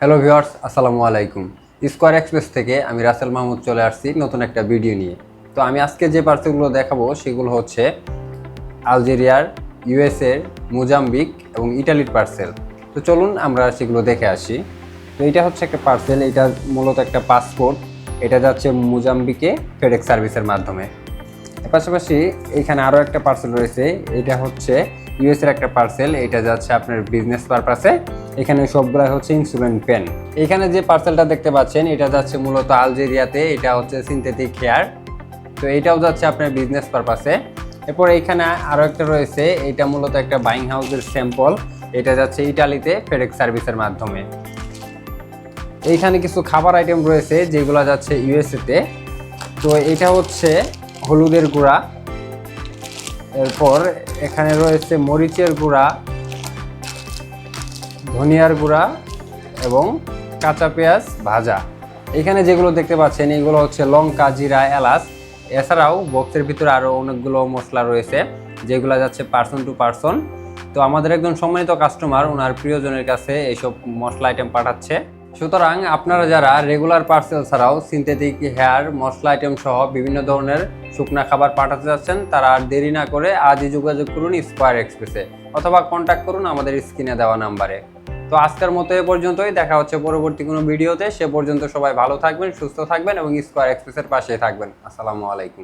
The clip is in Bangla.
হ্যালো ভিউয়ার্স, আসসালামু আলাইকুম। স্কয়ার এক্সপ্রেস থেকে আমি রাসেল মাহমুদ চলে আসছি নতুন একটা ভিডিও নিয়ে। তো আমি আজকে যে পার্সেলগুলো দেখাবো সেগুলো হচ্ছে আলজেরিয়ার, ইউএসএর, মোজাম্বিক এবং ইটালির পার্সেল। তো চলুন আমরা সেগুলো দেখে আসি। তো এটা হচ্ছে একটা পার্সেল, এটা মূলত একটা পাসপোর্ট। এটা যাচ্ছে মোজাম্বিকে ফেডেক্স সার্ভিসের মাধ্যমে। পাশাপাশি এখানে আরও একটা পার্সেল রয়েছে, এটা হচ্ছে ইউএসের একটা পার্সেল, এটা যাচ্ছে আপনার বিজনেস পারপাসে। এখানে সবগুলাই হচ্ছে ইন্স্যুরেন্স পেন। এখানে যে পার্সেলটা দেখতে পাচ্ছেন এটা যাচ্ছে মূলত আলজেরিয়াতে, এটা হচ্ছে সিনথেটিক হেয়ার। তো এটাও যাচ্ছে আপনার বিজনেস পারপাসে। এরপর এখানে আরও একটা রয়েছে, এটা মূলত একটা বাইং হাউসের স্যাম্পল, এটা যাচ্ছে ইটালিতে ফেডেক্স সার্ভিসের মাধ্যমে। এইখানে কিছু খাবার আইটেম রয়েছে যেগুলো যাচ্ছে ইউএসএতে। তো এটা হচ্ছে হলুদের গুঁড়া, এরপর এখানে রয়েছে মরিচের গুঁড়া, ধনিয়ার গুঁড়া এবং কাঁচা পেঁয়াজ ভাজা। এখানে যেগুলো দেখতে পাচ্ছেন এগুলো হচ্ছে লঙ্কা, জিরা, এলাচ। এছাড়াও বক্সের ভিতরে আরও অনেকগুলো মশলা রয়েছে যেগুলো যাচ্ছে পার্সন টু পার্সন। তো আমাদের একজন সম্মানিত কাস্টমার ওনার প্রিয়জনের কাছে এইসব মশলা আইটেম পাঠাচ্ছে। সুতরাং আপনারা যারা রেগুলার পার্সেল ছাড়াও সিনথেটিক হেয়ার, মশলা আইটেম সহ বিভিন্ন ধরনের শুকনা খাবার পাঠাতে যাচ্ছেন, তারা আর দেরি না করে আজই যোগাযোগ করুন স্কয়ার এক্সপ্রেসে, অথবা কন্ট্যাক্ট করুন আমাদের স্ক্রিনে দেওয়া নাম্বারে। তো আজকের মতো এ পর্যন্তই, দেখা হচ্ছে পরবর্তী কোনো ভিডিওতে। সে পর্যন্ত সবাই ভালো থাকবেন, সুস্থ থাকবেন এবং স্কয়ার এক্সপ্রেসের পাশে থাকবেন। আসসালামু আলাইকুম।